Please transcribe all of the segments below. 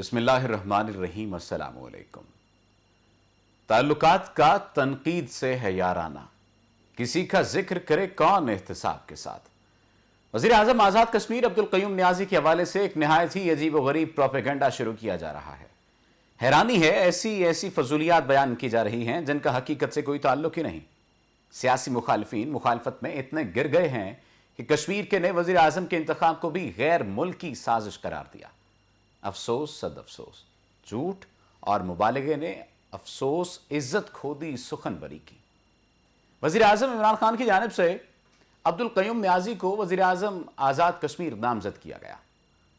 बिस्मिल्लाहिर्रहमानिर्रहीम। अस्सलाम वालेकुम। ताल्लुकात का तनकीद से है याराना, किसी का जिक्र करे कौन एहतसाब के साथ। वज़ीर आज़म आज़ाद कश्मीर अब्दुल क़य्यूम नियाज़ी के हवाले से एक नहायत ही अजीब व गरीब प्रोपेगेंडा शुरू किया जा रहा है। हैरानी है, ऐसी फजूलियात बयान की जा रही हैं जिनका हकीकत से कोई ताल्लुक ही नहीं। सियासी मुखालिफिन मुखालफत में इतने गिर गए हैं कि कश्मीर के नए वज़ीर आज़म के इंतखाब को भी गैर मुल्की साजिश करार दिया। अफसोस सद अफसोस, झूठ और मुबालगे ने अफसोस इज्जत खो दी, सुखन बरी की। वज़ीर आज़म इमरान खान की जानिब से अब्दुल क़य्यूम नियाज़ी को वज़ीर आज़म आज़ाद कश्मीर नामजद किया गया।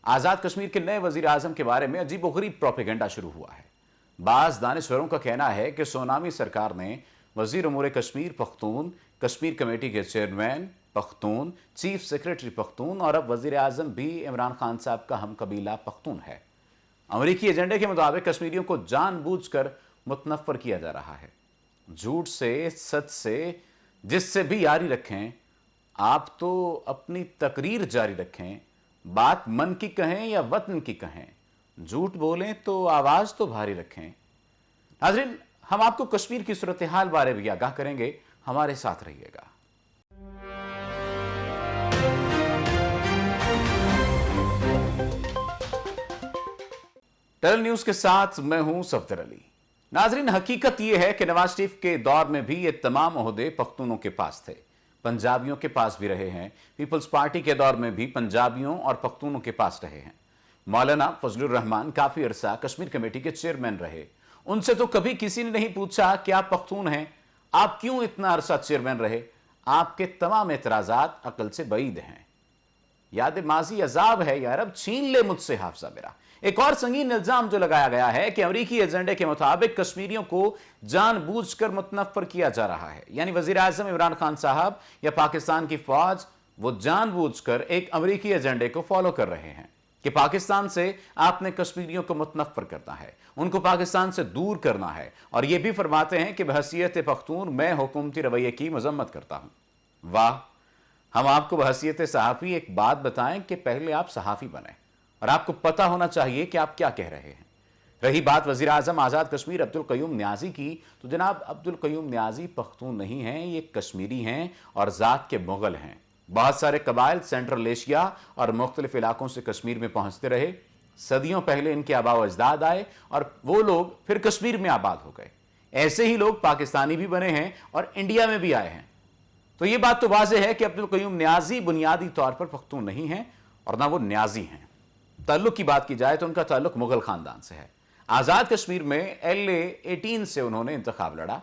आज़ाद कश्मीर के नए वज़ीर आज़म के बारे में अजीब व गरीब प्रोपेगेंडा शुरू हुआ है। बाज़ दानिश्वरों का कहना है कि सोनामी सरकार ने वज़ीर उमूर कश्मीर पख्तून, कश्मीर कमेटी के chairman Pakhtun, chief secretary Pakhtun और अब वज़ीर आज़म भी इमरान खान साहब का हम कबीला पख्तून है। अमरीकी एजेंडे के मुताबिक कश्मीरियों को जानबूझकर मुतनफ़्फ़र किया जा रहा है। झूठ से, सच से, जिससे भी यारी रखें, आप तो अपनी तकरीर जारी रखें। बात मन की कहें या वतन की कहें, झूठ बोलें तो आवाज़ तो भारी रखें। नाज़रीन, हम आपको कश्मीर की सूरत हाल बारे भी आगाह करेंगे, हमारे साथ रहिएगा। टेल न्यूज़ के साथ मैं हूं सफदर अली। नाज़रीन, हकीकत यह है कि नवाज शरीफ के दौर में भी ये तमाम ओहदे पख्तूनों के पास थे, पंजाबियों के पास भी रहे हैं। पीपल्स पार्टी के दौर में भी पंजाबियों और पख्तूनों के पास रहे हैं। मौलाना फजलुर रहमान काफ़ी अरसा कश्मीर कमेटी के चेयरमैन रहे। उनसे तो कभी किसी ने नहीं पूछा कि आप पख्तून हैं, आप क्यों इतना अरसा चेयरमैन रहे। आपके तमाम एतराज़ात अकल से बईद हैं। याद माजी अजाब है यार, अब छीन ले मुझसे हाफजा मेरा। एक और संगीन इल्जाम जो लगाया गया है कि अमरीकी एजेंडे के मुताबिक कश्मीरियों को जानबूझकर मुतनफ़्फ़र किया जा रहा है। यानी वज़ीर आज़म इमरान खान साहब या पाकिस्तान की फौज वो जानबूझकर एक अमरीकी एजेंडे को फॉलो कर रहे हैं कि पाकिस्तान से आपने कश्मीरियों को मुतनफ़्फ़र करना है, उनको पाकिस्तान से दूर करना है। और ये भी फरमाते हैं कि बहसीयत पख्तून मैं हुकूमती रवैये की मजम्मत करता हूं। वाह, हम आपको बहसीयत सहाफ़ी एक बात बताएं कि पहले आप सहाफ़ी बने और आपको पता होना चाहिए कि आप क्या कह रहे हैं। रही बात वज़ीर आज़म आज़ाद कश्मीर अब्दुल क़य्यूम नियाज़ी की, तो जनाब अब्दुल क़य्यूम नियाज़ी पख्तून नहीं हैं, ये कश्मीरी हैं और ज़ात के मुग़ल हैं। बहुत सारे कबाइल सेंट्रल एशिया और मुख्तलिफ इलाकों से कश्मीर में पहुँचते रहे। सदियों पहले इनके आबा व अजदाद आए और वो लोग फिर कश्मीर में आबाद हो गए। ऐसे ही लोग पाकिस्तानी भी बने हैं और इंडिया में भी आए हैं। तो ये बात तो वाज़ेह है कि अब्दुल क़य्यूम नियाज़ी बुनियादी तौर पर पख्तून नहीं हैं और ना वो न्याज़ी हैं। ताल्लुक की बात की जाए तो उनका ताल्लुक मुगल खानदान से है। आज़ाद कश्मीर में LA-18 से उन्होंने इंतखाब लड़ा।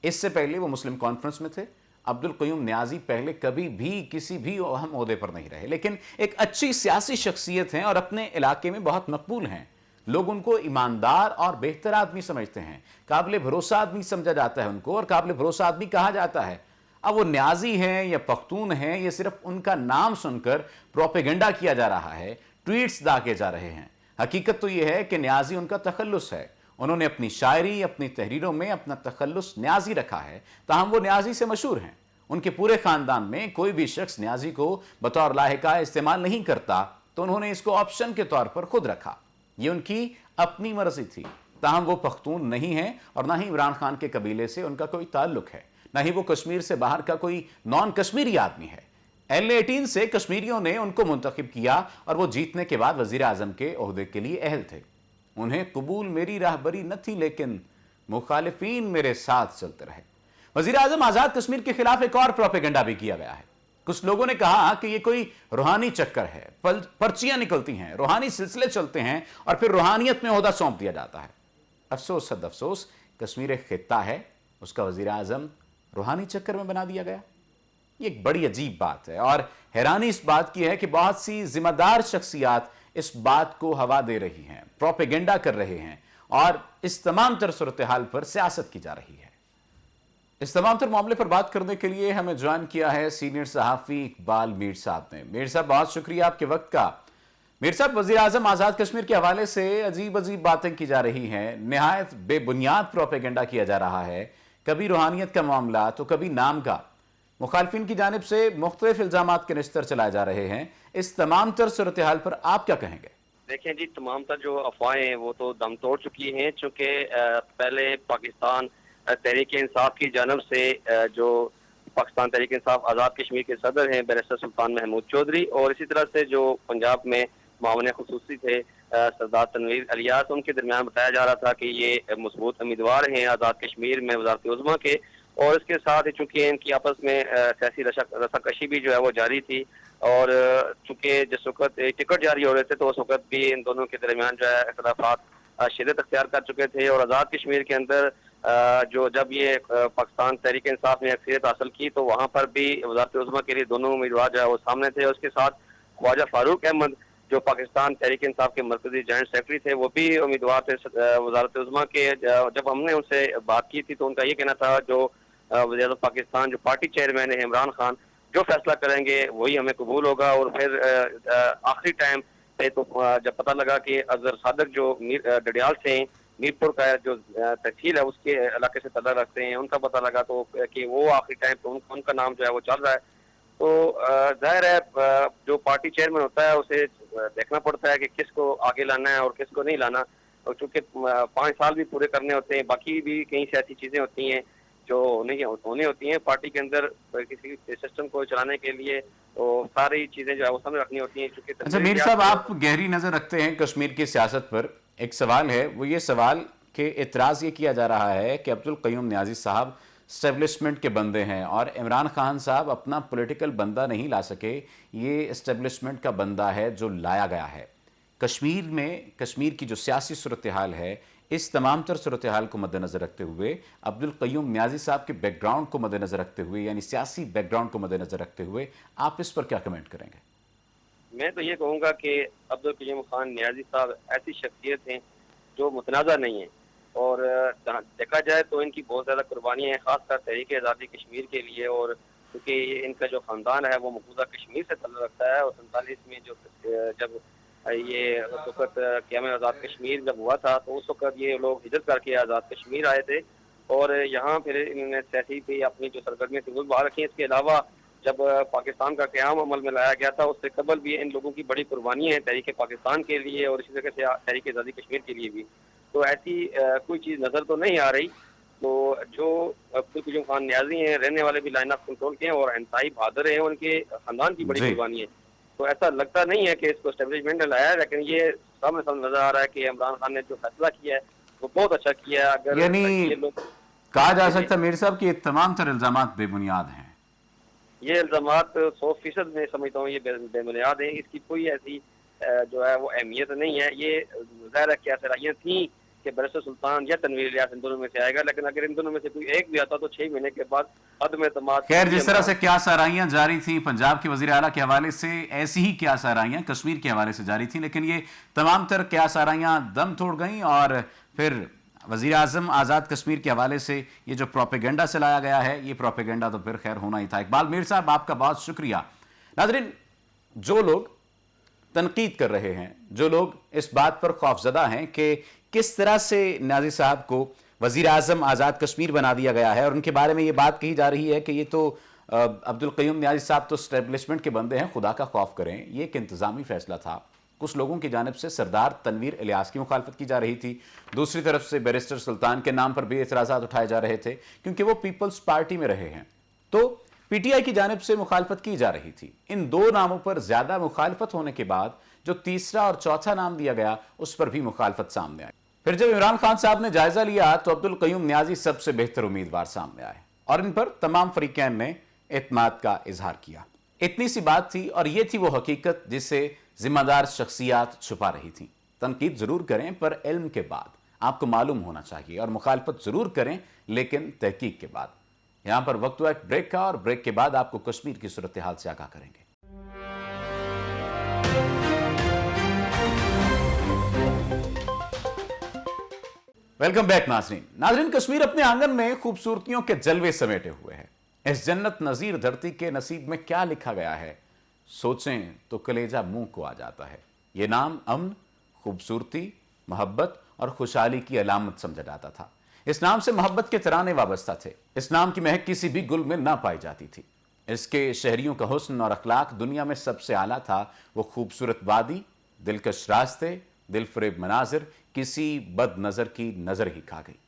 इससे पहले वो मुस्लिम कॉन्फ्रेंस में थे। अब्दुल क़य्यूम नियाज़ी पहले कभी भी किसी भी अहम ओहदे पर नहीं रहे, लेकिन एक अच्छी सियासी शख्सियत हैं और अपने इलाके में बहुत मकबूल हैं। लोग उनको ईमानदार और बेहतर आदमी समझते हैं, काबिल भरोसा आदमी समझा जाता है उनको और काबिल भरोसा आदमी कहा जाता है। अब वो न्याज़ी हैं या पख्तून हैं, ये सिर्फ उनका नाम सुनकर प्रोपेगेंडा किया जा रहा है, ट्वीट्स दागे जा रहे हैं। हकीकत तो यह है कि न्याज़ी उनका तखल्लुस है। उन्होंने अपनी शायरी, अपनी तहरीरों में अपना तखल्लुस न्याज़ी रखा है, ताहम वो न्याज़ी से मशहूर हैं। उनके पूरे ख़ानदान में कोई भी शख्स न्याज़ी को बतौर लाहिका इस्तेमाल नहीं करता, तो उन्होंने इसको ऑप्शन के तौर पर खुद रखा। ये उनकी अपनी मर्जी थी। ताहम वो पख्तून नहीं हैं और ना ही इमरान खान के कबीले से उनका कोई ताल्लुक है, ना ही वो कश्मीर से बाहर का कोई नॉन कश्मीरी आदमी है। LA-18 से कश्मीरियों ने उनको मुंतखब किया और वो जीतने के बाद वज़ीर आज़म के ओहदे के लिए अहल थे। उन्हें कबूल मेरी राहबरी न थी, लेकिन मुखालिफीन मेरे साथ चलते रहे। वज़ीर आज़म आज़ाद कश्मीर के खिलाफ एक और प्रोपेगेंडा भी किया गया है। कुछ लोगों ने कहा कि ये कोई रूहानी चक्कर है, पर्चियां निकलती हैं, रूहानी सिलसिले चलते हैं और फिर रूहानियत में ओहदा सौंप दिया जाता है। अफसोस सद अफसोस, कश्मीर एक खित्ता है, उसका वज़ीर आज़म रूहानी चक्कर में बना दिया गया। ये एक बड़ी अजीब बात है और हैरानी इस बात की है कि बहुत सी जिम्मेदार शख्सियात इस बात को हवा दे रही हैं, प्रोपेगेंडा कर रहे हैं और इस तमाम तर सूरत हाल पर सियासत की जा रही है। इस तमाम तर मामले पर बात करने के लिए हमें ज्वाइन किया है सीनियर सहाफ़ी इकबाल मीर साहब ने। मीर साहब, बहुत शुक्रिया आपके वक्त का। मीर साहब, वज़ीर आज़म आज़ाद कश्मीर के हवाले से अजीब अजीब बातें की जा रही हैं, नहायत बेबुनियाद प्रोपेगेंडा किया जा रहा है, कभी रूहानियत का मामला तो कभी नाम का। मुखालफिन की जानिब से मुख्तलिफ इल्ज़ामात के निस्तर चलाए जा रहे हैं। इस तमाम तर सूरत हाल पर आप क्या कहेंगे? دیکھیں جی، تمام تر جو افواہیں ہیں وہ تو دم توڑ چکی ہیں، چونکہ پہلے پاکستان تحریک انصاف کی جانب سے جو پاکستان تحریک انصاف آزاد کشمیر کے صدر ہیں بیرسٹر سلطان محمود چودھری، اور اسی طرح سے جو پنجاب میں معاون خصوصی تھے سردار تنویر الیاس، ان کے درمیان بتایا جا رہا تھا کہ یہ مضبوط امیدوار ہیں آزاد کشمیر میں وزارت عظمیٰ کے، اور اس کے ساتھ ہی چونکہ ان کی آپس میں سیاسی رساکشی بھی جو ہے وہ جاری تھی، اور چونکہ جس وقت ٹکٹ جاری ہو رہے تھے تو اس وقت بھی ان دونوں کے درمیان جو ہے اختلافات شدت اختیار کر چکے تھے، اور آزاد کشمیر کے اندر جو جب یہ پاکستان تحریک انصاف نے اکثریت حاصل کی تو وہاں پر بھی وزارت عظمیٰ کے لیے دونوں امیدوار جو ہے وہ سامنے تھے، اس کے ساتھ خواجہ فاروق احمد جو پاکستان تحریک انصاف کے مرکزی جوائنٹ سیکرٹری تھے وہ بھی امیدوار تھے وزارت عظمیٰ کے۔ جب ہم نے ان سے بات کی تھی تو ان کا یہ کہنا تھا جو وزیر اعظم پاکستان جو پارٹی چیئرمین ہے عمران خان جو فیصلہ کریں گے وہی ہمیں قبول ہوگا، اور پھر آخری ٹائم پہ تو جب پتہ لگا کہ اظہر صادق جو ڈڈیال سے ہیں، میرپور کا جو تحصیل ہے اس کے علاقے سے تعلق رکھتے ہیں، ان کا پتہ لگا تو کہ وہ آخری ٹائم پہ ان کا نام جو ہے وہ چل رہا ہے، تو ظاہر ہے جو پارٹی چیئرمین ہوتا ہے اسے دیکھنا پڑتا ہے کہ کس کو آگے لانا ہے اور کس کو نہیں لانا، اور چونکہ 5 سال بھی پورے کرنے ہوتے ہیں، باقی بھی کئی سیاسی چیزیں ہوتی ہیں جو ہونی ہوتی ہیں پارٹی کے اندر کسی سسٹم کو چلانے کے لیے، تو ساری چیزیں جو ہے وہ سامنے رکھنی ہوتی ہیں۔ چونکہ اچھا میر صاحب، آپ گہری نظر رکھتے ہیں کشمیر کی سیاست پر، ایک سوال ہے، وہ یہ سوال کہ اعتراض یہ کیا جا رہا ہے کہ عبدالقیوم نیازی صاحب اسٹیبلشمنٹ کے بندے ہیں اور عمران خان صاحب اپنا پولیٹیکل بندہ نہیں لا سکے، یہ اسٹیبلشمنٹ کا بندہ ہے جو لایا گیا ہے۔ کشمیر میں کشمیر کی جو سیاسی صورتحال ہے، اس تمام تر صورتحال کو مد نظر رکھتے ہوئے، عبدالقیوم نیازی صاحب کے بیک گراؤنڈ کو مد نظر رکھتے ہوئے، یعنی سیاسی بیک گراؤنڈ کو مد نظر رکھتے ہوئے، آپ اس پر کیا کمنٹ کریں گے؟ میں تو یہ کہوں گا کہ عبدالقیوم خان نیازی صاحب ایسی شخصیت ہیں جو متنازع نہیں ہیں، اور دیکھا جائے تو ان کی بہت زیادہ قربانیاں ہیں خاص کر تحریک آزادی کشمیر کے لیے، اور کیونکہ ان کا جو خاندان ہے وہ مقبوضہ کشمیر سے تعلق رکھتا ہے، اور 47 میں جب یہ اس وقت قیام آزاد کشمیر جب ہوا تھا تو اس وقت یہ لوگ ہجرت کر کے آزاد کشمیر آئے تھے، اور یہاں پھر انہوں نے سیاسی بھی اپنی جو سرگرمیاں تھیں وہ بحال رکھی۔ اس کے علاوہ جب پاکستان کا قیام عمل میں لایا گیا تھا اس سے قبل بھی ان لوگوں کی بڑی قربانیاں ہیں تحریک پاکستان کے لیے اور اسی طرح سے تحریک آزادی کشمیر کے لیے بھی، تو ایسی کوئی چیز نظر تو نہیں آ رہی۔ تو جو عبدالقیوم خان نیازی ہیں رہنے والے بھی لائن آف کنٹرول کے ہیں اور انتہائی بہادر ہیں، ان کے خاندان کی بڑی جی، قربانی ہے، تو ایسا لگتا نہیں ہے کہ اس کو اسٹیبلشمنٹ نے لایا ہے، لیکن یہ سامنے نظر آ رہا ہے کہ عمران خان نے جو فیصلہ کیا ہے وہ بہت اچھا کیا ہے۔ اگر یعنی یہ لوگ کہا جا جی جی سکتا ہے میر صاحب کہ یہ تمام تر الزامات بے بنیاد ہیں۔ یہ الزامات 100% میں سمجھتا ہوں یہ بے بنیاد ہیں، اس کی کوئی ایسی جو ہے وہ اہمیت نہیں ہے۔ یہ ظاہر ہے کیا سرائیاں تھیں کہ بیرسٹر سلطان یا تنویر الیاس ان دونوں میں سے آئے گا، لیکن اگر ان دونوں میں سے کوئی ایک بھی آتا تو 6 مہینے کے بعد عدم اعتماد خیر، وہی جس طرح عمران۔ سے قیاس آرائیاں جاری تھیں پنجاب کے وزیر اعلیٰ کے حوالے سے، ایسی ہی قیاس آرائیاں کشمیر کے حوالے سے جاری تھیں، لیکن یہ تمام تر قیاس آرائیاں دم توڑ گئیں، اور پھر وزیر اعظم آزاد کشمیر کے حوالے سے یہ جو پروپیگنڈا چلایا گیا ہے، یہ پروپیگنڈا تو پھر خیر ہونا ہی تھا۔ اقبال میر صاحب، آپ کا بہت شکریہ۔ ناظرین، جو لوگ تنقید کر رہے ہیں، جو لوگ اس بات پر خوفزدہ ہیں کہ کس طرح سے نیازی صاحب کو وزیر اعظم آزاد کشمیر بنا دیا گیا ہے، اور ان کے بارے میں یہ بات کہی جا رہی ہے کہ یہ تو عبدالقیوم نیازی صاحب تو اسٹیبلشمنٹ کے بندے ہیں، خدا کا خوف کریں، یہ ایک انتظامی فیصلہ تھا۔ کچھ لوگوں کی جانب سے سردار تنویر الیاس کی مخالفت کی جا رہی تھی، دوسری طرف سے بیرسٹر سلطان کے نام پر بھی اعتراضات اٹھائے جا رہے تھے کیونکہ وہ پیپلز پارٹی میں رہے ہیں، تو پی ٹی آئی کی جانب سے مخالفت کی جا رہی تھی۔ ان دو ناموں پر زیادہ مخالفت ہونے کے بعد جو تیسرا اور چوتھا نام دیا گیا اس پر بھی مخالفت سامنے آئی۔ پھر جب عمران خان صاحب نے جائزہ لیا تو عبدالقیوم نیازی سب سے بہتر امیدوار سامنے آئے، اور ان پر تمام فریقین نے اعتماد کا اظہار کیا۔ اتنی سی بات تھی، اور یہ تھی وہ حقیقت جسے ذمہ دار شخصیات چھپا رہی تھیں۔ تنقید ضرور کریں پر علم کے بعد، آپ کو معلوم ہونا چاہیے، اور مخالفت ضرور کریں لیکن تحقیق کے بعد۔ یہاں پر وقت ہوا ایک بریک کا، اور بریک کے بعد آپ کو کشمیر کی صورتحال سے آگاہ کریں گے۔ ویلکم بیک ناظرین، کشمیر اپنے آنگن میں خوبصورتیوں کے جلوے سمیٹے ہوئے ہے۔ اس جنت نظیر دھرتی کے نصیب میں کیا لکھا گیا ہے، سوچیں تو کلیجہ منہ کو آ جاتا ہے۔ یہ نام امن، خوبصورتی، محبت اور خوشحالی کی علامت سمجھا جاتا تھا۔ اس نام سے محبت کے ترانے وابستہ تھے۔ اس نام کی مہک کسی بھی گل میں نہ پائی جاتی تھی۔ اس کے شہریوں کا حسن اور اخلاق دنیا میں سب سے اعلیٰ تھا۔ وہ خوبصورت وادی، दिलकश रास्ते, दिलफरेब मनाजिर, किसी बद नजर की नजर ही खा गई।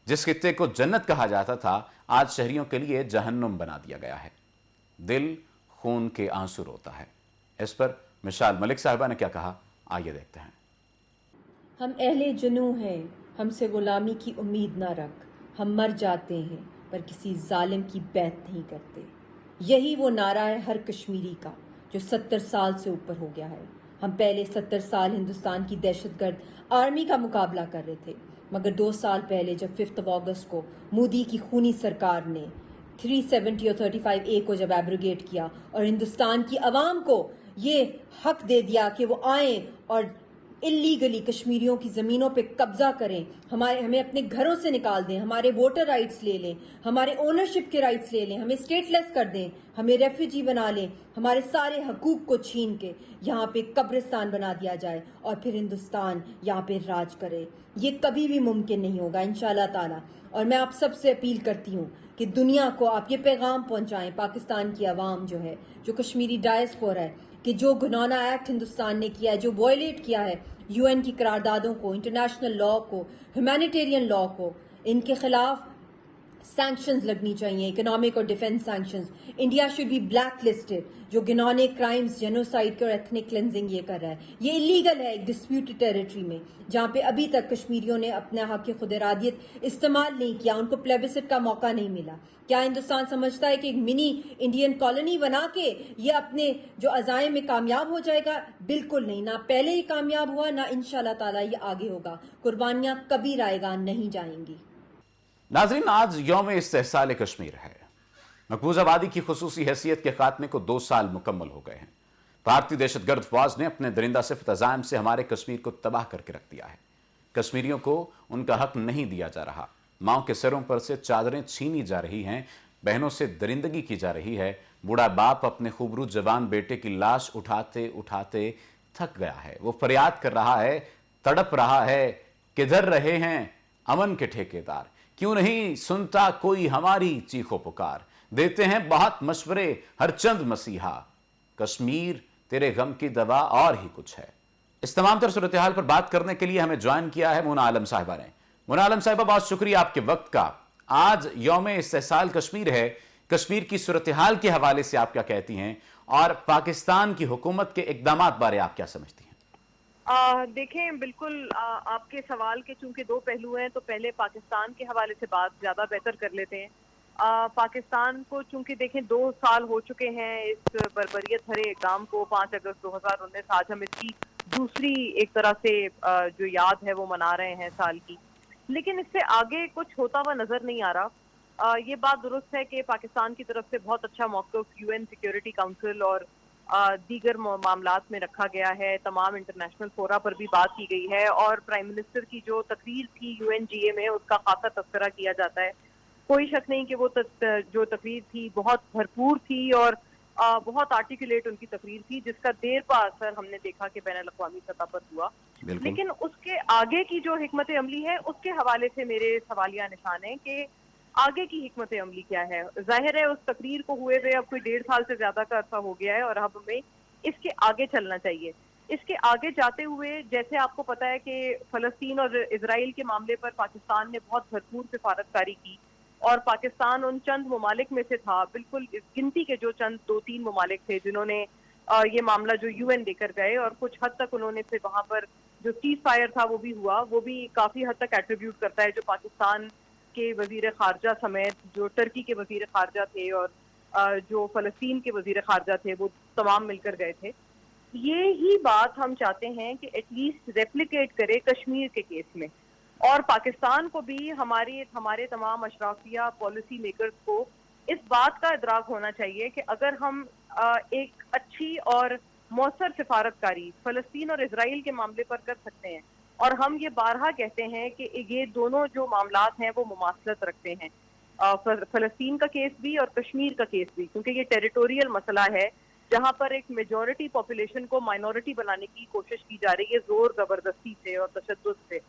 जिस खित्ते को जन्नत कहा जाता था, आज शहरियों के लिए जहन्नुम बना दिया गया है। दिल खून के आंसू रोता है। इस पर मिसाल मलिक साहिबा ने क्या कहा, आइए देखते हैं। हम अहले जुनू हैं, हमसे गुलामी की उम्मीद ना रख। हम मर जाते हैं पर किसी जालिम की बैत नहीं करते। यही वो नारा है हर कश्मीरी का जो 70 साल से ऊपर हो गया है। हम पहले 70 साल हिंदुस्तान की दहशतगर्द आर्मी का मुकाबला कर रहे थे, मगर 2 साल पहले जब 5 अगस्त को मोदी की खूनी सरकार ने 370 और 35A को जब एब्रोगेट किया और हिंदुस्तान की आवाम को ये हक दे दिया कि वो आएं और इलीगली कश्मीरियों की ज़मीनों पे कब्जा करें, हमें अपने घरों से निकाल दें, हमारे वोटर राइट्स ले लें, हमारे ओनरशिप के राइट्स ले लें, हमें स्टेटलेस कर दें, हमें रेफ्यूजी बना लें, हमारे सारे हकूक़ को छीन के यहाँ पे कब्रिस्तान बना दिया जाए और फिर हिंदुस्तान यहाँ पे राज करे। ये कभी भी मुमकिन नहीं होगा इंशाअल्लाह ताला। और मैं आप सबसे अपील करती हूँ कि दुनिया को आप ये पैगाम पहुँचाएँ, पाकिस्तान की आवाम जो है, जो कश्मीरी डायस्पोरा है, कि जो घिनौना एक्ट हिंदुस्तान ने किया है, जो वॉयलेट किया है यूएन की करारदादों को, इंटरनेशनल लॉ को, ह्यूमैनिटेरियन लॉ को, इनके खिलाफ सैंक्शंस लगनी चाहिए, इकोनॉमिक और defence sanctions. India should be black listed जो घिनौने क्राइम्स, जेनोसाइड के और एथनिक क्लेंजिंग ये कर रहा है। ये इलीगल है एक डिस्प्यूटेड टेरिटरी में, जहाँ पे अभी तक कश्मीरियों ने अपना हक खुद इरादियत इस्तेमाल नहीं किया, उनको प्लेबिसिट का मौका नहीं मिला। क्या हिंदुस्तान समझता है कि एक मिनी इंडियन कॉलोनी बना के ये अपने जो अज़ाइम में कामयाब हो जाएगा? बिल्कुल नहीं, ना पहले ही कामयाब हुआ, ना इंशाअल्लाह ताला ये आगे होगा। कुर्बानियां कभी रायगा नहीं जाएंगी। नाज़रीन, आज यौम इस्तेहसाल कश्मीर है। मकबूज आबादी की खुसूसी हैसियत के खात्मे को 2 साल मुकम्मल हो गए हैं। भारतीय दहशतगर्द फौज ने अपने दरिंदा सिफ्त अज़ाइम से हमारे कश्मीर को तबाह करके रख दिया है। कश्मीरियों को उनका हक नहीं दिया जा रहा। माओ के सरों पर से चादरें छीनी जा रही हैं, बहनों से दरिंदगी की जा रही है। बूढ़ा बाप अपने खूबरू जवान बेटे की लाश उठाते उठाते थक गया है। वो फरियाद कर रहा है, तड़प रहा है, किधर रहे हैं अमन के ठेकेदार? क्यों नहीं सुनता कोई हमारी चीखो पुकार? देते हैं बहुत मशवरे हर चंद मसीहा, कश्मीर तेरे गम की दवा और ही कुछ है। इस तमाम तर सूरत हाल पर बात करने के लिए हमें ज्वाइन किया है मोना आलम साहिबा ने। मोना आलम साहिबा, बहुत शुक्रिया आपके वक्त का। आज यौम इस्तेहसाल कश्मीर है, कश्मीर की सूरत हाल के हवाले से आप क्या कहती हैं और पाकिस्तान की हुकूमत के इकदामात बारे आप क्या समझती हैं? देखें, बिल्कुल आपके सवाल के चूंकि 2 पहलू हैं, तो पहले पाकिस्तान के हवाले से बात ज़्यादा बेहतर कर लेते हैं। पाकिस्तान को चूंकि देखें 2 साल हो चुके हैं इस बर्बरियत भरे इक़दाम को, 5 अगस्त 2019, आज हम इसकी दूसरी एक तरह से जो याद है वो मना रहे हैं साल की। लेकिन इससे आगे कुछ होता हुआ नजर नहीं आ रहा। ये बात दुरुस्त है कि पाकिस्तान की तरफ से बहुत अच्छा मौक़िफ़ यूएन सिक्योरिटी काउंसिल और दीगर मामलात में रखा गया है। तमाम इंटरनेशनल फोरा पर भी बात की गई है और प्राइम मिनिस्टर की जो तकरीर थी यूएनजीए में, उसका खासा तस्करा किया जाता है। कोई शक नहीं कि वो जो तकरीर थी बहुत भरपूर थी और बहुत आर्टिकुलेट उनकी तकरीर थी, जिसका देर पा असर हमने देखा कि बैनुल अक़वामी सतह पर हुआ। लेकिन उसके आगे की जो हिकमत अमली है, उसके हवाले से मेरे सवालिया निशान है कि आगे की हिकमत अमली क्या है। जाहिर है उस तकरीर को हुए हुए अब कोई 1.5 साल से ज्यादा का अरसा हो गया है और अब हमें इसके आगे चलना चाहिए। इसके आगे जाते हुए, जैसे आपको पता है कि फलस्तीन और इजराइल के मामले पर पाकिस्तान ने बहुत भरपूर सिफारतकारी की और पाकिस्तान उन चंद ममालिक में से था, बिल्कुल गिनती के जो चंद 2-3 ममालिक थे जिन्होंने ये मामला जो यूएन लेकर गए और कुछ हद तक उन्होंने फिर वहां पर जो सीज फायर था वो भी हुआ, वो भी काफी हद तक एट्रीब्यूट करता है जो पाकिस्तान के वजीर खारजा समेत जो टर्की के वजीर खारजा थे और जो फलस्तीन के वजीर खारजा थे, वो तमाम मिलकर गए थे। ये ही बात हम चाहते हैं कि एटलीस्ट रेप्लिकेट करे कश्मीर के केस में, और पाकिस्तान को भी हमारे तमाम अशराफिया पॉलिसी मेकर्स को इस बात का इदराक होना चाहिए कि अगर हम एक अच्छी और मौसर सिफारतकारी फलस्तीन और इजराइल के मामले पर कर सकते हैं, और हम ये बारहा कहते हैं कि ये दोनों जो मामलात हैं वो मुमासलत रखते हैं, फलस्तीन का केस भी और कश्मीर का केस भी, क्योंकि ये टेरिटोरियल मसला है जहाँ पर एक मेजॉरिटी पॉपुलेशन को माइनॉरिटी बनाने की कोशिश की जा रही है जोर जबरदस्ती से और तशद्दुद से।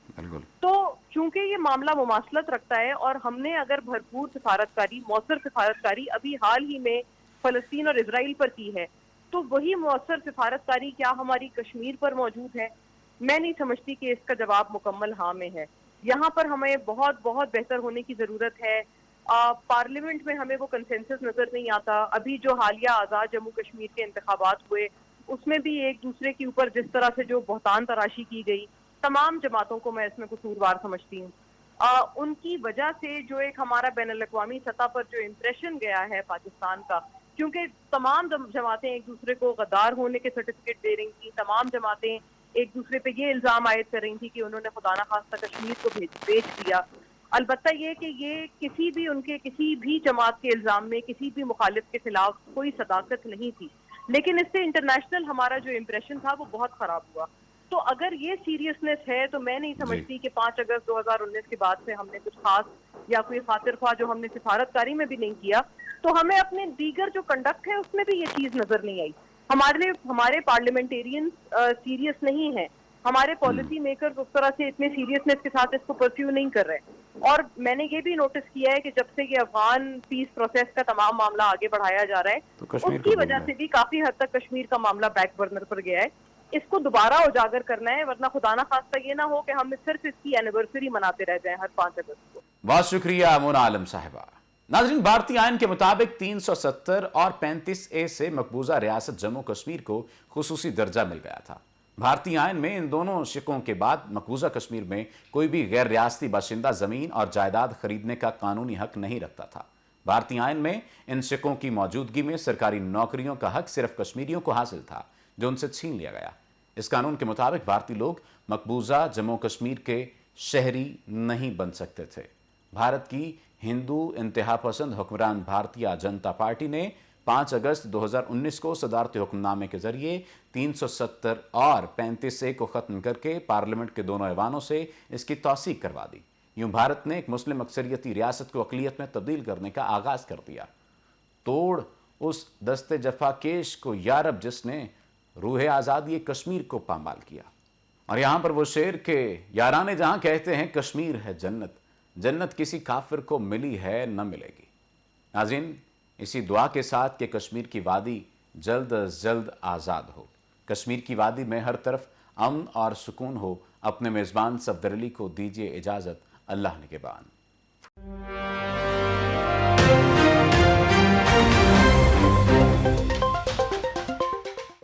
तो चूंकि ये मामला मुमासलत रखता है और हमने अगर भरपूर सिफारतकारी, मौसर सिफारतकारी अभी हाल ही में फलस्तीन और इजराइल पर की है, تو وہی مؤثر سفارتکاری کیا ہماری کشمیر پر موجود ہے؟ میں نہیں سمجھتی کہ اس کا جواب مکمل ہاں میں ہے. یہاں پر ہمیں بہت بہت بہتر ہونے کی ضرورت ہے. پارلیمنٹ میں ہمیں وہ کنسنسس نظر نہیں آتا. ابھی جو حالیہ آزاد جموں کشمیر کے انتخابات ہوئے اس میں بھی ایک دوسرے کے اوپر جس طرح سے جو بہتان تراشی کی گئی، تمام جماعتوں کو میں اس میں قصوروار سمجھتی ہوں. ان کی وجہ سے جو ایک ہمارا بین الاقوامی سطح پر جو امپریشن گیا ہے پاکستان کا، کیونکہ تمام جماعتیں ایک دوسرے کو غدار ہونے کے سرٹیفکیٹ دے رہی تھیں، تمام جماعتیں ایک دوسرے پہ یہ الزام عائد کر رہی تھی کہ انہوں نے خدا نخواستہ کشمیر کو بیچ دیا. البتہ یہ کہ یہ کسی بھی ان کے کسی بھی جماعت کے الزام میں کسی بھی مخالف کے خلاف کوئی صداقت نہیں تھی، لیکن اس سے انٹرنیشنل ہمارا جو امپریشن تھا وہ بہت خراب ہوا. تو اگر یہ سیریسنس ہے تو میں نہیں سمجھتی کہ 5 اگست 2019 کے بعد سے ہم نے کچھ خاص یا کوئی خاطر خواہ جو ہم نے سفارتکاری میں بھی نہیں کیا، تو ہمیں اپنے دیگر جو کنڈکٹ ہے اس میں بھی یہ چیز نظر نہیں آئی. ہمارے پارلیمنٹیرینز سیریس نہیں ہیں، ہمارے پالیسی میکرز اس طرح سے اتنے سیریسنس کے ساتھ اس کو پرسیو نہیں کر رہے. اور میں نے یہ بھی نوٹس کیا ہے کہ جب سے یہ افغان پیس پروسیس کا تمام معاملہ آگے بڑھایا جا رہا تو ہے کشمیر اس کو کی بھول وجہ گئے. سے بھی کافی حد تک کشمیر کا معاملہ بیک برنر پر گیا ہے. اس کو دوبارہ اجاگر کرنا ہے، ورنہ خدا نہ خواستہ یہ نہ ہو کہ ہم صرف اس کی اینیورسری مناتے رہ جائیں ہر 5 اگست کو. بہت شکریہ مونا عالم صاحبہ. ناظرین، بھارتی آئین کے مطابق 370 اور 35A سے مقبوضہ ریاست جموں کشمیر کو خصوصی درجہ مل گیا تھا. بھارتی آئین میں ان دونوں شقوں کے بعد مقبوضہ کشمیر میں کوئی بھی غیر ریاستی باشندہ زمین اور جائیداد خریدنے کا قانونی حق نہیں رکھتا تھا. بھارتی آئین میں ان شقوں کی موجودگی میں سرکاری نوکریوں کا حق صرف کشمیریوں کو حاصل تھا، جو ان سے چھین لیا گیا. اس قانون کے مطابق بھارتی لوگ مقبوضہ جموں کشمیر کے شہری نہیں بن سکتے تھے. بھارت کی ہندو انتہا پسند حکمران بھارتیہ جنتا پارٹی نے 5 اگست 2019 کو صدارتی حکم نامے کے ذریعے 370 اور 35A کو ختم کر کے پارلیمنٹ کے دونوں ایوانوں سے اس کی توثیق کروا دی. یوں بھارت نے ایک مسلم اکثریتی ریاست کو اقلیت میں تبدیل کرنے کا آغاز کر دیا. توڑ اس دست جفا کیش کو یارب جس نے روح آزادی کشمیر کو پامال کیا. اور یہاں پر وہ شعر کہ یارانے جہاں کہتے ہیں کشمیر ہے جنت، جنت کسی کافر کو ملی ہے نہ ملے گی. ناظرین، اسی دعا کے ساتھ کہ کشمیر کی وادی جلد از جلد آزاد ہو، کشمیر کی وادی میں ہر طرف امن اور سکون ہو، اپنے میزبان صفدر علی کو دیجیے اجازت. اللہ نگہبان.